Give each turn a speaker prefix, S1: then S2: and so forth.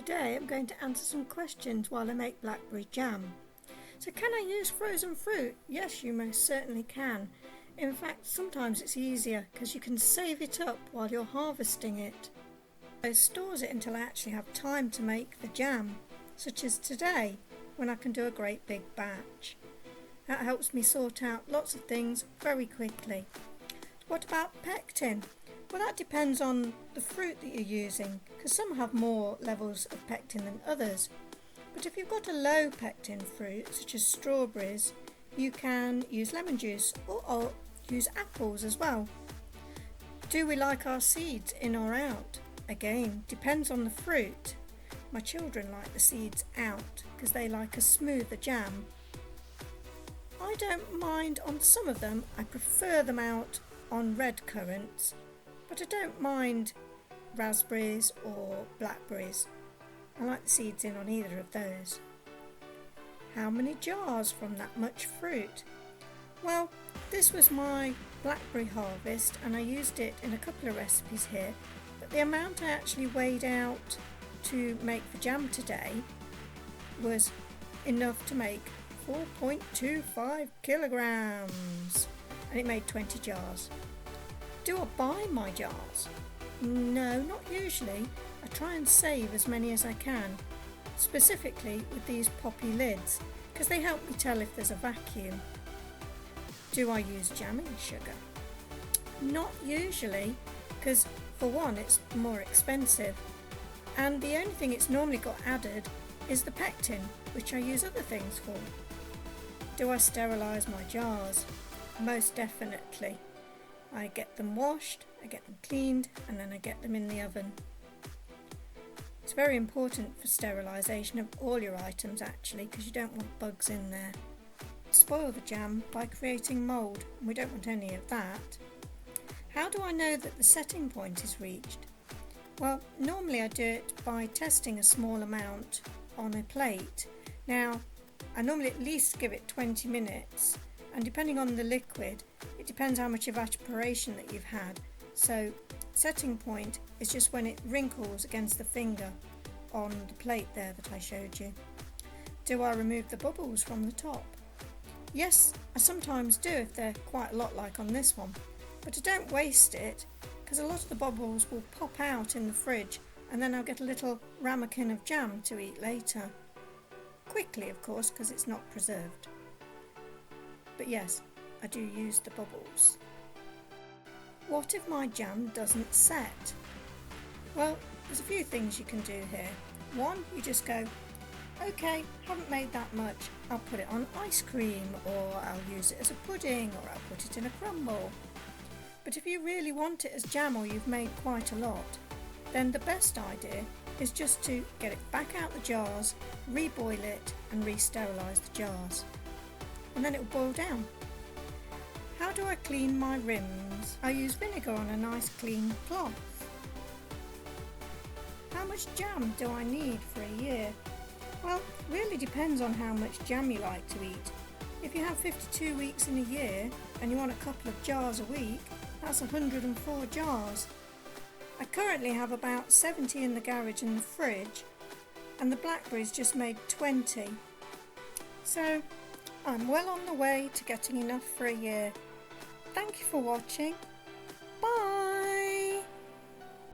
S1: Today I'm going to answer some questions while I make blackberry jam. So can I use frozen fruit? Yes, you most certainly can. In fact, sometimes it's easier because you can save it up while you're harvesting it. It stores it until I actually have time to make the jam, such as today when I can do a great big batch. That helps me sort out lots of things very quickly. What about pectin? Well, that depends on the fruit that you're using, because some have more levels of pectin than others. But if you've got a low pectin fruit, such as strawberries, you can use lemon juice or use apples as well. Do we like our seeds in or out? Again, depends on the fruit. My children like the seeds out because they like a smoother jam. I don't mind on some of them. I prefer them out on red currants, but I don't mind raspberries or blackberries. I like the seeds in on either of those. How many jars from that much fruit? Well, this was my blackberry harvest and I used it in a couple of recipes here, but the amount I actually weighed out to make the jam today was enough to make 4.25 kilograms, and it made 20 jars. Do I buy my jars? No, not usually. I try and save as many as I can, specifically with these poppy lids, because they help me tell if there's a vacuum. Do I use jamming sugar? Not usually, because for one it's more expensive, and the only thing it's normally got added is the pectin, which I use other things for. Do I sterilise my jars? Most definitely. I get them washed, I get them cleaned, and then I get them in the oven. It's very important for sterilisation of all your items actually, because you don't want bugs in there. Spoil the jam by creating mould, and we don't want any of that. How do I know that the setting point is reached? Well, normally I do it by testing a small amount on a plate. Now, I normally at least give it 20 minutes, and depending on the liquid, it depends how much evaporation that you've had. So setting point is just when it wrinkles against the finger on the plate there that I showed you. Do I remove the bubbles from the top? Yes, I sometimes do if they're quite a lot like on this one, but I don't waste it because a lot of the bubbles will pop out in the fridge and then I'll get a little ramekin of jam to eat later. Quickly, of course, because it's not preserved. But yes, I do use the bubbles. What if my jam doesn't set? Well, there's a few things you can do here. One, you just go, okay, haven't made that much, I'll put it on ice cream, or I'll use it as a pudding, or I'll put it in a crumble. But if you really want it as jam or you've made quite a lot, then the best idea is just to get it back out the jars, reboil it and re-sterilise the jars. And then it will boil down. How do I clean my rims? I use vinegar on a nice clean cloth. How much jam do I need for a year? Well, it really depends on how much jam you like to eat. If you have 52 weeks in a year and you want a couple of jars a week, that's 104 jars. I currently have about 70 in the garage and the fridge, and the blackberries just made 20. So I'm well on the way to getting enough for a year. Thank you for watching.